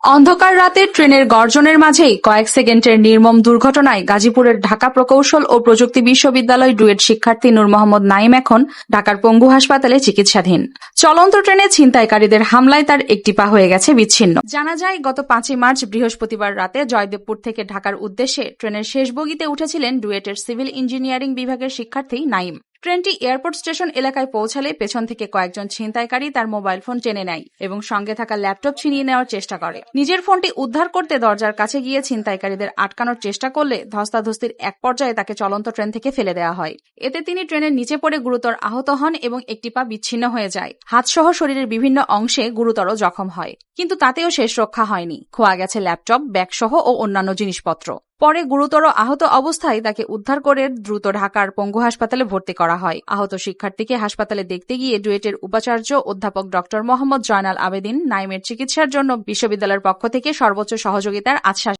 অন্ধকার রাতে ট্রেনের গর্জনের মাঝেই কয়েক সেকেন্ডের নির্মম দুর্ঘটনায় গাজীপুরের ঢাকা প্রকৌশল ও প্রযুক্তি বিশ্ববিদ্যালয় ডুয়েট শিক্ষার্থী নূর মোহাম্মদ নাঈম এখন ঢাকার পঙ্গু হাসপাতালে চিকিৎসাধীন। চলন্ত ট্রেনে ছিনতাইকারীদের হামলায় তার একটি পা হয়ে গেছে বিচ্ছিন্ন। জানা যায়, গত 5 মার্চ বৃহস্পতিবার রাতে জয়দেবপুর থেকে ঢাকার উদ্দেশ্যে ট্রেনের শেষ বগিতে উঠেছিলেন ডুয়েটের সিভিল ইঞ্জিনিয়ারিং বিভাগের শিক্ষার্থী নাঈম। ট্রেনটি এয়ারপোর্ট স্টেশন এলাকায় পৌঁছালে পেছন থেকে কয়েকজন ছিনতাইকারী তার মোবাইল ফোন টেনে নেয় এবং সঙ্গে থাকা ল্যাপটপ ছিনিয়ে নেওয়ার চেষ্টা করে। নিজের ফোনটি উদ্ধার করতে দরজার কাছে গিয়ে ছিনতাইকারীদের আটকানোর চেষ্টা করলে ধস্তাধস্তির এক পর্যায়ে তাকে চলন্ত ট্রেন থেকে ফেলে দেওয়া হয়। এতে তিনি ট্রেনের নিচে পড়ে গুরুতর আহত হন এবং একটি পা বিচ্ছিন্ন হয়ে যায়। হাতসহ শরীরের বিভিন্ন অংশে গুরুতর জখম হয়, কিন্তু তাতেও শেষ রক্ষা হয়নি। খোয়া গেছে ল্যাপটপ, ব্যাগসহ ও অন্যান্য জিনিসপত্র। পরে গুরুতর আহত অবস্থায় তাকে উদ্ধার করে দ্রুত ঢাকার পঙ্গু হাসপাতালে ভর্তি করা হয়। আহত শিক্ষার্থীকে হাসপাতালে দেখতে গিয়ে ডুয়েটের উপাচার্য অধ্যাপক ডক্টর মোহাম্মদ জয়নাল আবেদিন নাঈমের চিকিৎসার জন্য বিশ্ববিদ্যালয়ের পক্ষ থেকে সর্বোচ্চ সহযোগিতার আশ্বাস